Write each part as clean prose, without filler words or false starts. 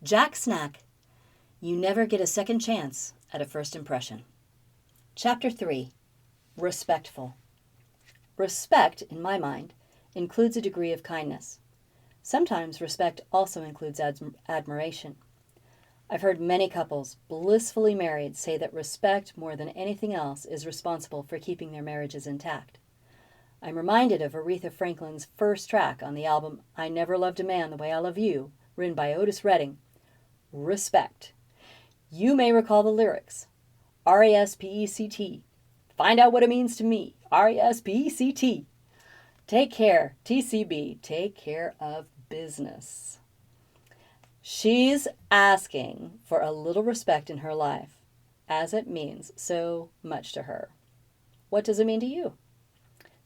Jack Snack, you never get a second chance at a first impression. Chapter 3, Respectful. Respect, in my mind, includes a degree of kindness. Sometimes respect also includes admiration. I've heard many couples, blissfully married, say that respect, more than anything else, is responsible for keeping their marriages intact. I'm reminded of Aretha Franklin's first track on the album I Never Loved a Man the Way I Love You, written by Otis Redding, Respect. You may recall the lyrics. R-E-S-P-E-C-T. Find out what it means to me. R-E-S-P-E-C-T. Take care, TCB. Take care of business. She's asking for a little respect in her life, as it means so much to her. What does it mean to you?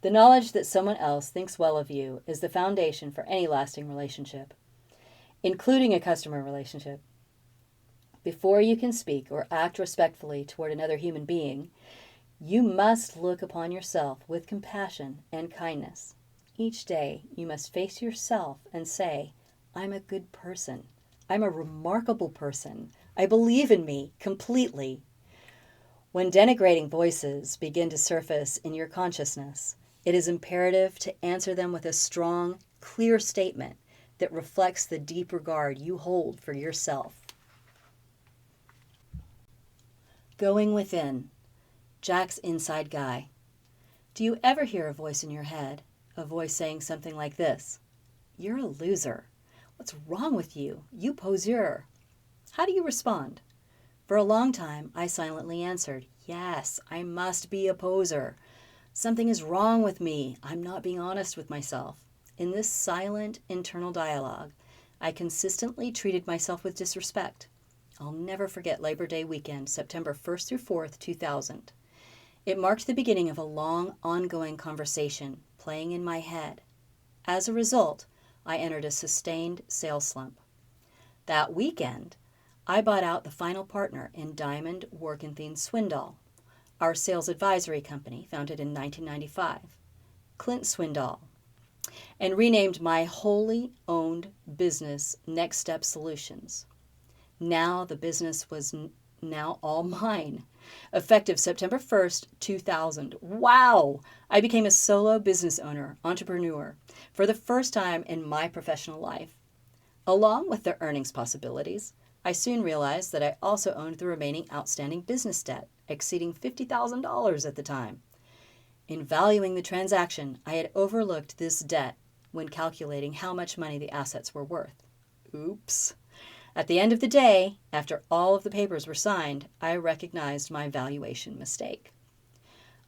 The knowledge that someone else thinks well of you is the foundation for any lasting relationship, including a customer relationship. Before you can speak or act respectfully toward another human being, you must look upon yourself with compassion and kindness. Each day, you must face yourself and say, I'm a good person. I'm a remarkable person. I believe in me completely. When denigrating voices begin to surface in your consciousness, it is imperative to answer them with a strong, clear statement that reflects the deep regard you hold for yourself. Going within. Jack's inside guy. Do you ever hear a voice in your head, a voice saying something like this? You're a loser. What's wrong with you? You poseur. How do you respond? For a long time, I silently answered, yes, I must be a poser. Something is wrong with me. I'm not being honest with myself. In this silent internal dialogue, I consistently treated myself with disrespect. I'll never forget Labor Day weekend, September 1st through 4th, 2000. It marked the beginning of a long, ongoing conversation playing in my head. As a result, I entered a sustained sales slump. That weekend, I bought out the final partner in Jack Warkenthien Swindoll, our sales advisory company founded in 1995, Clint Swindoll, and renamed my wholly owned business Next Step Solutions. Now the business was now all mine. Effective September 1st, 2000. Wow! I became a solo business owner, entrepreneur, for the first time in my professional life. Along with the earnings possibilities, I soon realized that I also owned the remaining outstanding business debt, exceeding $50,000 at the time. In valuing the transaction, I had overlooked this debt when calculating how much money the assets were worth. Oops. At the end of the day, after all of the papers were signed, I recognized my valuation mistake.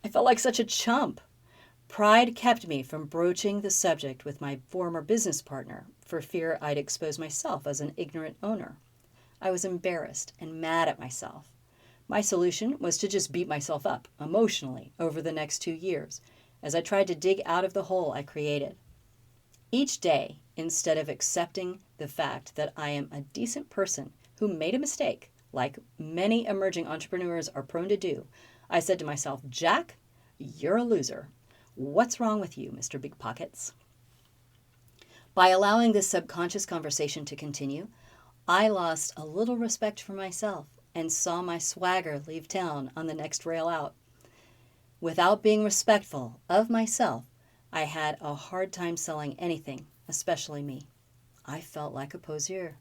I felt like such a chump. Pride kept me from broaching the subject with my former business partner for fear I'd expose myself as an ignorant owner. I was embarrassed and mad at myself. My solution was to just beat myself up emotionally over the next 2 years as I tried to dig out of the hole I created. Each day, instead of accepting the fact that I am a decent person who made a mistake, like many emerging entrepreneurs are prone to do, I said to myself, Jack, you're a loser. What's wrong with you, Mr. Big Pockets? By allowing this subconscious conversation to continue, I lost a little respect for myself and saw my swagger leave town on the next rail out. Without being respectful of myself, I had a hard time selling anything, especially me. I felt like a poseur.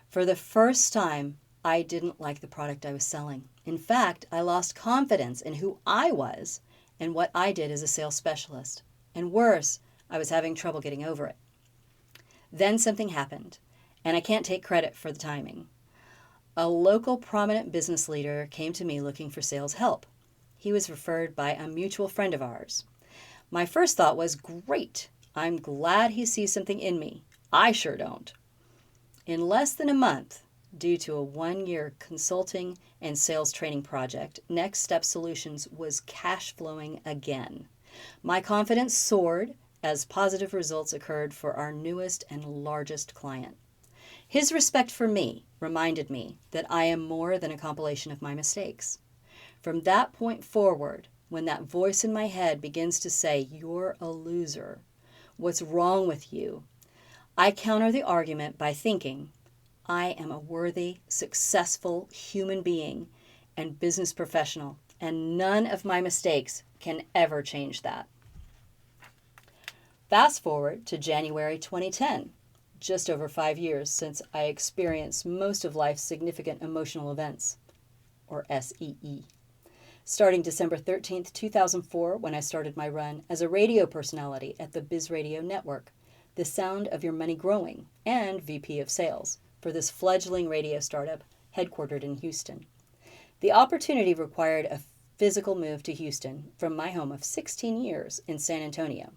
For the first time, I didn't like the product I was selling. In fact, I lost confidence in who I was and what I did as a sales specialist. And worse, I was having trouble getting over it. Then something happened, and I can't take credit for the timing. A local prominent business leader came to me looking for sales help. He was referred by a mutual friend of ours. My first thought was, great, I'm glad he sees something in me. I sure don't. In less than a month, due to a 1-year consulting and sales training project, Next Step Solutions was cash flowing again. My confidence soared as positive results occurred for our newest and largest client. His respect for me reminded me that I am more than a compilation of my mistakes. From that point forward, when that voice in my head begins to say, you're a loser, what's wrong with you? I counter the argument by thinking, I am a worthy, successful human being and business professional, and none of my mistakes can ever change that. Fast forward to January 2010, just over 5 years since I experienced most of life's significant emotional events, or SEE. Starting December 13th, 2004, when I started my run as a radio personality at the Biz Radio Network, the sound of your money growing, and VP of Sales for this fledgling radio startup headquartered in Houston. The opportunity required a physical move to Houston from my home of 16 years in San Antonio.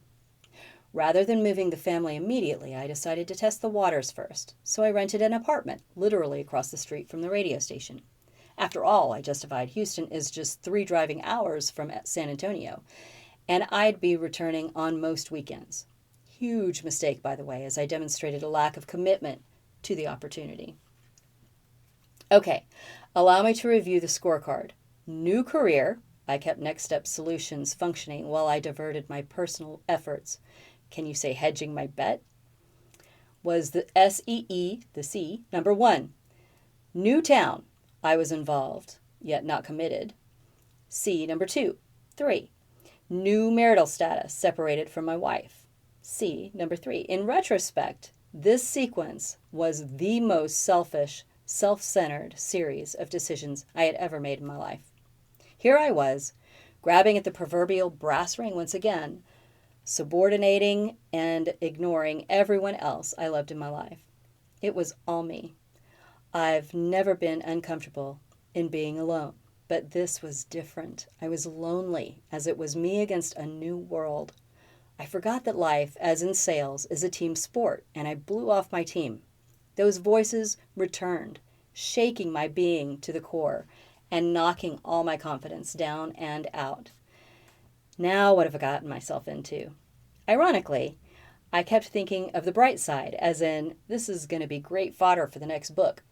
Rather than moving the family immediately, I decided to test the waters first, so I rented an apartment literally across the street from the radio station. After all, I justified, Houston is just 3 driving hours from San Antonio, and I'd be returning on most weekends. Huge mistake, by the way, as I demonstrated a lack of commitment to the opportunity. Okay, allow me to review the scorecard. New career. I kept Next Step Solutions functioning while I diverted my personal efforts. Can you say hedging my bet? Was the SEE, the C, number 1. New town. I was involved, yet not committed. C, number 2. 3. New marital status, separated from my wife. C, number 3. In retrospect, this sequence was the most selfish, self-centered series of decisions I had ever made in my life. Here I was, grabbing at the proverbial brass ring once again, subordinating and ignoring everyone else I loved in my life. It was all me. I've never been uncomfortable in being alone, but this was different. I was lonely, as it was me against a new world. I forgot that life, as in sales, is a team sport, and I blew off my team. Those voices returned, shaking my being to the core and knocking all my confidence down and out. Now what have I gotten myself into? Ironically, I kept thinking of the bright side, as in, this is going to be great fodder for the next book.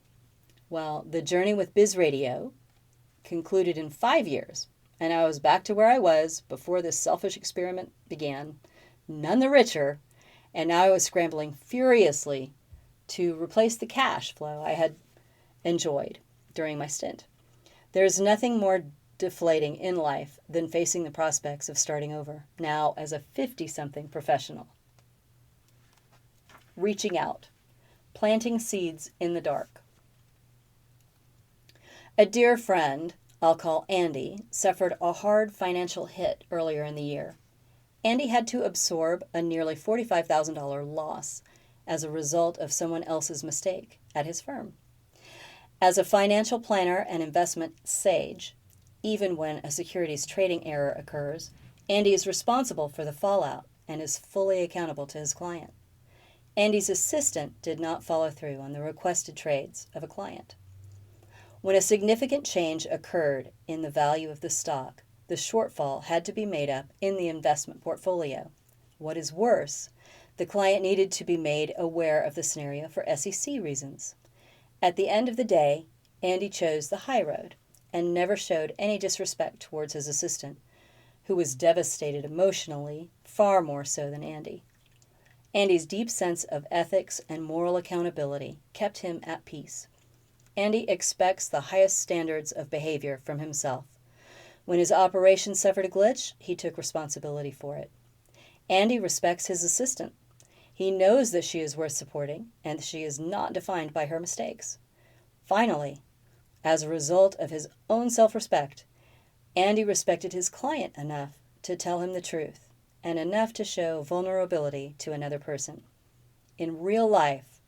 Well, the journey with Biz Radio concluded in 5 years, and I was back to where I was before this selfish experiment began, none the richer, and now I was scrambling furiously to replace the cash flow I had enjoyed during my stint. There's nothing more deflating in life than facing the prospects of starting over, now as a 50-something professional. Reaching out, planting seeds in the dark. A dear friend, I'll call Andy, suffered a hard financial hit earlier in the year. Andy had to absorb a nearly $45,000 loss as a result of someone else's mistake at his firm. As a financial planner and investment sage, even when a securities trading error occurs, Andy is responsible for the fallout and is fully accountable to his client. Andy's assistant did not follow through on the requested trades of a client. When a significant change occurred in the value of the stock, the shortfall had to be made up in the investment portfolio. What is worse, the client needed to be made aware of the scenario for SEC reasons. At the end of the day, Andy chose the high road and never showed any disrespect towards his assistant, who was devastated emotionally, far more so than Andy. Andy's deep sense of ethics and moral accountability kept him at peace. Andy expects the highest standards of behavior from himself. When his operation suffered a glitch, he took responsibility for it. Andy respects his assistant. He knows that she is worth supporting and she is not defined by her mistakes. Finally, as a result of his own self-respect, Andy respected his client enough to tell him the truth and enough to show vulnerability to another person. In real life,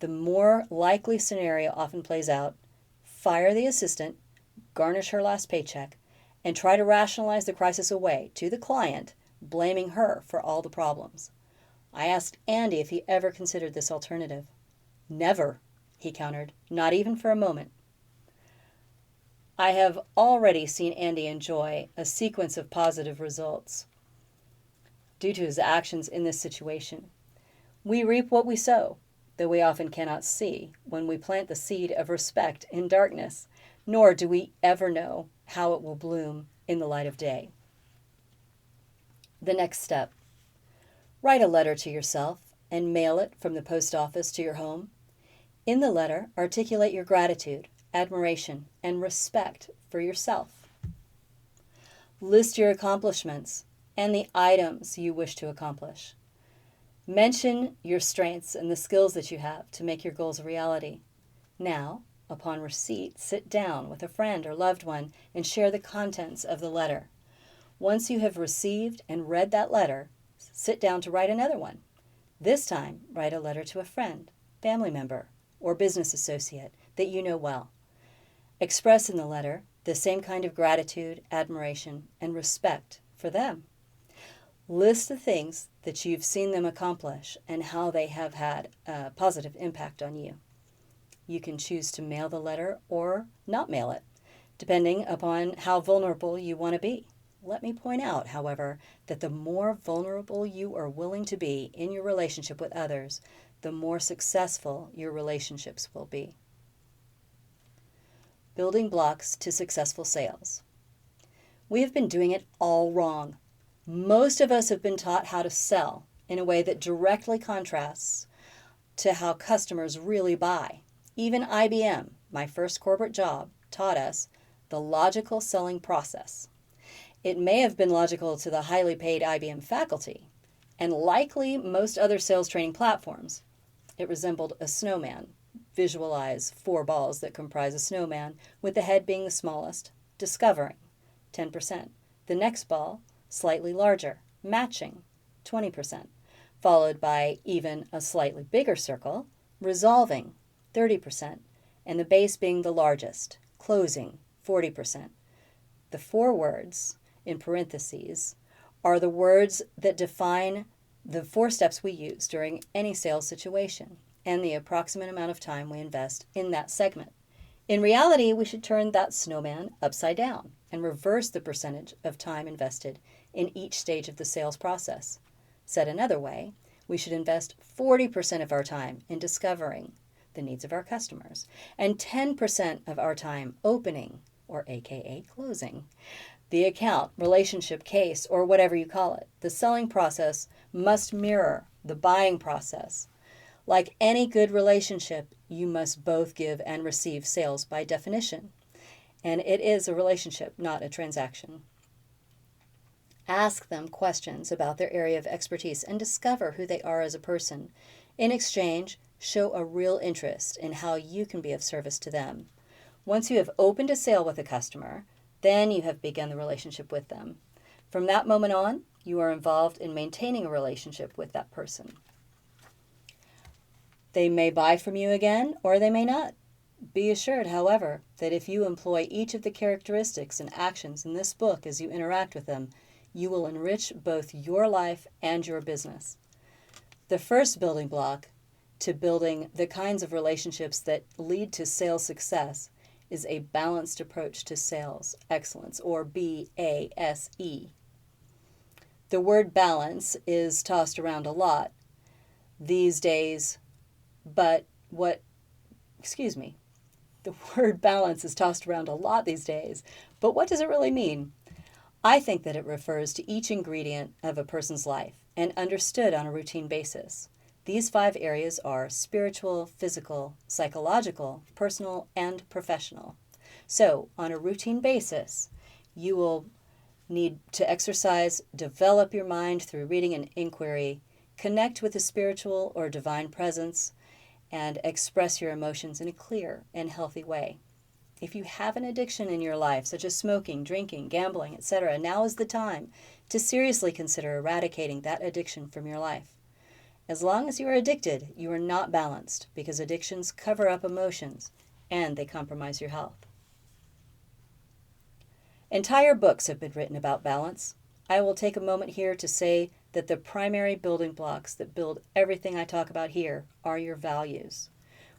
the more likely scenario often plays out: fire the assistant, garnish her last paycheck, and try to rationalize the crisis away to the client, blaming her for all the problems. I asked Andy if he ever considered this alternative. Never, he countered, not even for a moment. I have already seen Andy enjoy a sequence of positive results due to his actions in this situation. We reap what we sow, though we often cannot see when we plant the seed of respect in darkness, nor do we ever know how it will bloom in the light of day. The next step. Write a letter to yourself and mail it from the post office to your home. In the letter, articulate your gratitude, admiration, and respect for yourself. List your accomplishments and the items you wish to accomplish. Mention your strengths and the skills that you have to make your goals a reality. Now, upon receipt, sit down with a friend or loved one and share the contents of the letter. Once you have received and read that letter, sit down to write another one. This time, write a letter to a friend, family member, or business associate that you know well. Express in the letter the same kind of gratitude, admiration, and respect for them. List the things that you've seen them accomplish and how they have had a positive impact on you. You can choose to mail the letter or not mail it, depending upon how vulnerable you want to be. Let me point out, however, that the more vulnerable you are willing to be in your relationship with others, the more successful your relationships will be. Building blocks to successful sales. We have been doing it all wrong. Most of us have been taught how to sell in a way that directly contrasts to how customers really buy. Even IBM, my first corporate job, taught us the logical selling process. It may have been logical to the highly paid IBM faculty, and likely most other sales training platforms. It resembled a snowman. Visualize 4 balls that comprise a snowman, with the head being the smallest, discovering, 10%. The next ball, slightly larger, matching, 20%, followed by even a slightly bigger circle, resolving, 30%, and the base being the largest, closing, 40%. The 4 words, in parentheses, are the words that define the 4 steps we use during any sales situation and the approximate amount of time we invest in that segment. In reality, we should turn that snowman upside down and reverse the percentage of time invested in each stage of the sales process. Said another way, we should invest 40% of our time in discovering the needs of our customers and 10% of our time opening, or AKA closing, the account, relationship, case, or whatever you call it. The selling process must mirror the buying process. Like any good relationship, you must both give and receive sales by definition. And it is a relationship, not a transaction. Ask them questions about their area of expertise and discover who they are as a person. In exchange, show a real interest in how you can be of service to them. Once you have opened a sale with a customer, then you have begun the relationship with them. From that moment on, you are involved in maintaining a relationship with that person. They may buy from you again, or they may not. Be assured, however, that if you employ each of the characteristics and actions in this book as you interact with them, you will enrich both your life and your business. The first building block to building the kinds of relationships that lead to sales success is a balanced approach to sales excellence, or BASE. The word balance is tossed around a lot these days, the word balance is tossed around a lot these days, but what does it really mean? I think that it refers to each ingredient of a person's life and understood on a routine basis. These 5 areas are spiritual, physical, psychological, personal, and professional. So, on a routine basis, you will need to exercise, develop your mind through reading and inquiry, connect with the spiritual or divine presence, and express your emotions in a clear and healthy way. If you have an addiction in your life, such as smoking, drinking, gambling, etc., now is the time to seriously consider eradicating that addiction from your life. As long as you are addicted, you are not balanced, because addictions cover up emotions and they compromise your health. Entire books have been written about balance. I will take a moment here to say that the primary building blocks that build everything I talk about here are your values.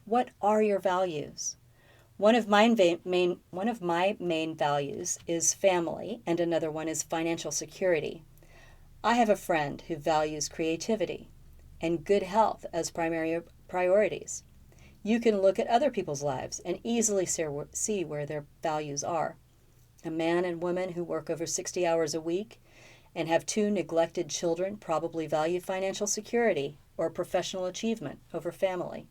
What are your values? One of my main values is family, and another one is financial security. I have a friend who values creativity and good health as primary priorities. You can look at other people's lives and easily see where their values are. A man and woman who work over 60 hours a week and have 2 neglected children probably value financial security or professional achievement over family.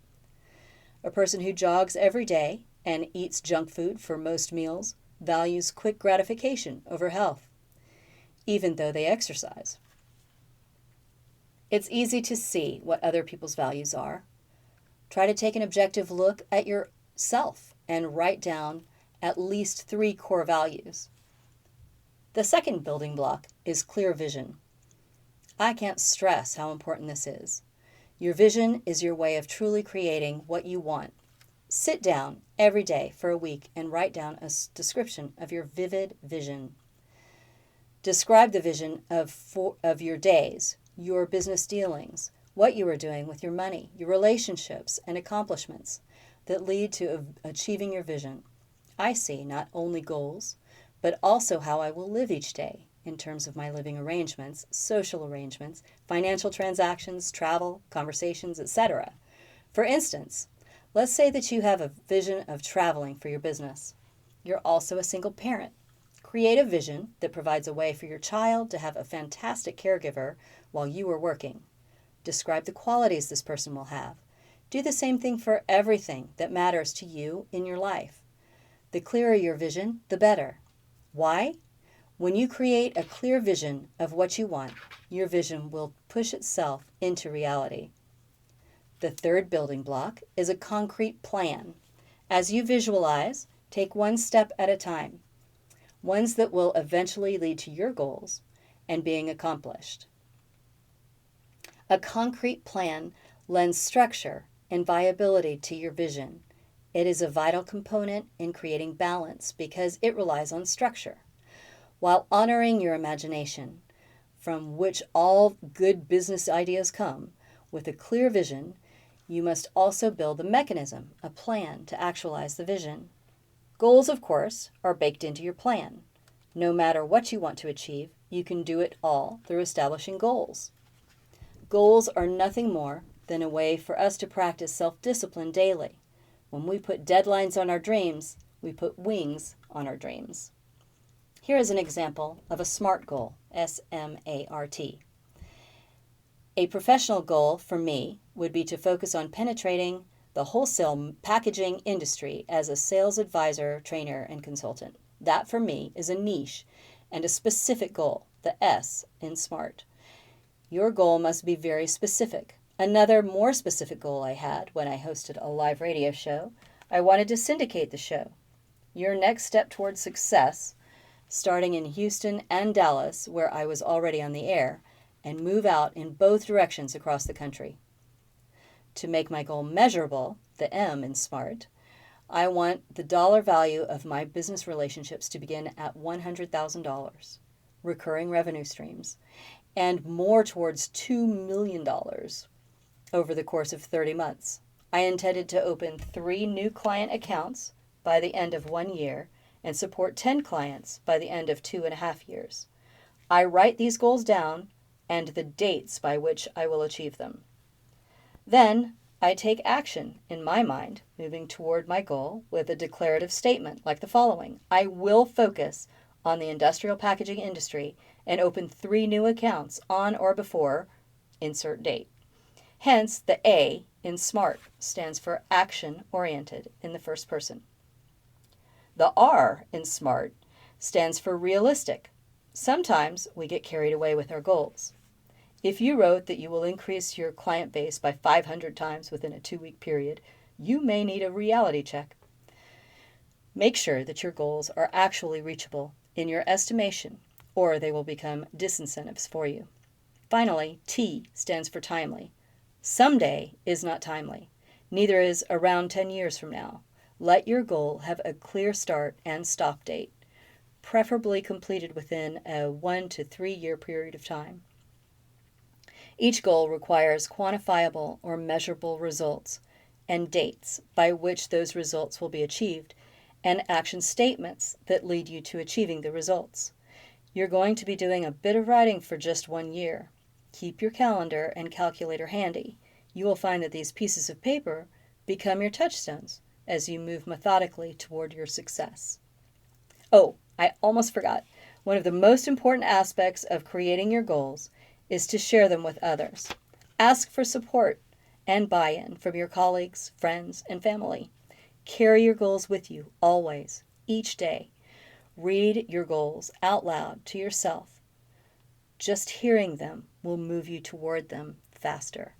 A person who jogs every day and eats junk food for most meals values quick gratification over health, even though they exercise. It's easy to see what other people's values are. Try to take an objective look at yourself and write down at least 3 core values. The second building block is clear vision. I can't stress how important this is. Your vision is your way of truly creating what you want. Sit down every day for a week and write down a description of your vivid vision. Describe the vision of your days, your business dealings, what you are doing with your money, your relationships and accomplishments that lead to achieving your vision. I see not only goals, but also how I will live each day in terms of my living arrangements, social arrangements, financial transactions, travel, conversations, etc. For instance, let's say that you have a vision of traveling for your business. You're also a single parent. Create a vision that provides a way for your child to have a fantastic caregiver while you are working. Describe the qualities this person will have. Do the same thing for everything that matters to you in your life. The clearer your vision, the better. Why? When you create a clear vision of what you want, your vision will push itself into reality. The third building block is a concrete plan. As you visualize, take one step at a time, ones that will eventually lead to your goals and being accomplished. A concrete plan lends structure and viability to your vision. It is a vital component in creating balance because it relies on structure, while honoring your imagination, from which all good business ideas come. With a clear vision, you must also build the mechanism, a plan to actualize the vision. Goals, of course, are baked into your plan. No matter what you want to achieve, you can do it all through establishing goals. Goals are nothing more than a way for us to practice self-discipline daily. When we put deadlines on our dreams, we put wings on our dreams. Here is an example of a SMART goal, S-M-A-R-T. A professional goal for me would be to focus on penetrating the wholesale packaging industry as a sales advisor, trainer, and consultant. That for me is a niche and a specific goal, the S in SMART. Your goal must be very specific. Another more specific goal I had when I hosted a live radio show, I wanted to syndicate the show. Your next step towards success, starting in Houston and Dallas, where I was already on the air, and move out in both directions across the country. To make my goal measurable, the M in SMART, I want the dollar value of my business relationships to begin at $100,000, recurring revenue streams, and more towards $2 million over the course of 30 months. I intended to open 3 new client accounts by the end of 1 year and support 10 clients by the end of 2.5 years. I write these goals down and the dates by which I will achieve them. Then I take action in my mind, moving toward my goal with a declarative statement like the following. I will focus on the industrial packaging industry and open 3 new accounts on or before insert date. Hence, the A in SMART stands for action-oriented in the first person. The R in SMART stands for realistic. Sometimes we get carried away with our goals. If you wrote that you will increase your client base by 500 times within a 2-week period, you may need a reality check. Make sure that your goals are actually reachable in your estimation, or they will become disincentives for you. Finally, T stands for timely. Someday is not timely. Neither is around 10 years from now. Let your goal have a clear start and stop date, preferably completed within a 1 to 3 year period of time. Each goal requires quantifiable or measurable results and dates by which those results will be achieved, and action statements that lead you to achieving the results. You're going to be doing a bit of writing for just 1 year. Keep your calendar and calculator handy. You will find that these pieces of paper become your touchstones as you move methodically toward your success. Oh, I almost forgot. One of the most important aspects of creating your goals is to share them with others. Ask for support and buy-in from your colleagues, friends, and family. Carry your goals with you always, each day. Read your goals out loud to yourself. Just hearing them will move you toward them faster.